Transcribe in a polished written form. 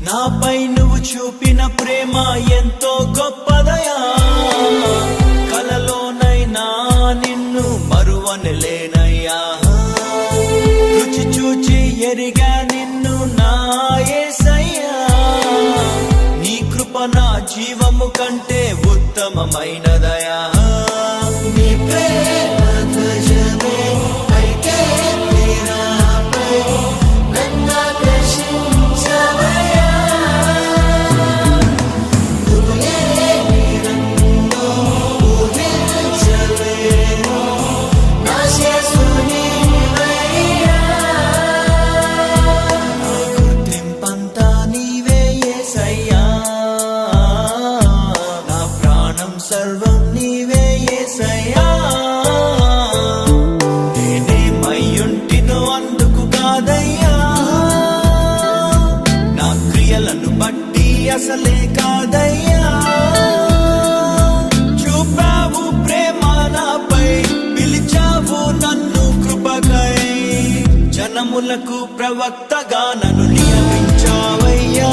నాపై నువ్వు చూపిన ప్రేమ ఎంతో గొప్పదయా, కలలోనైనా నిన్ను మరువనలేనయ్యా. రుచి చూచి ఎరిగా నిన్ను నా యేసయ్యా, నీ కృప నా జీవము కంటే ఉత్తమమైనదయా. నీ ప్రేమ ధ్వజమే అయితే తీరాపై నన్ను ఆకర్షించవయ్యా. నువ్వు లేని నన్ను ఊహించలేను, నా యేసు నీవయ్యా. నా గుర్తింపంతా నీవే యేసయ్యా, నా ప్రాణం సర్వం నీవే యేసయ్యా. నేనేమయ్యుంటినో అందుకు కాదయ్యా, నా క్రియలను బట్టి అసలే కాదయ్యా. చూపావు ప్రేమ నాపై, పిలిచావు నన్ను కృపకై, జనములకు ప్రవక్తగా నన్ను నియమించావయ్యా.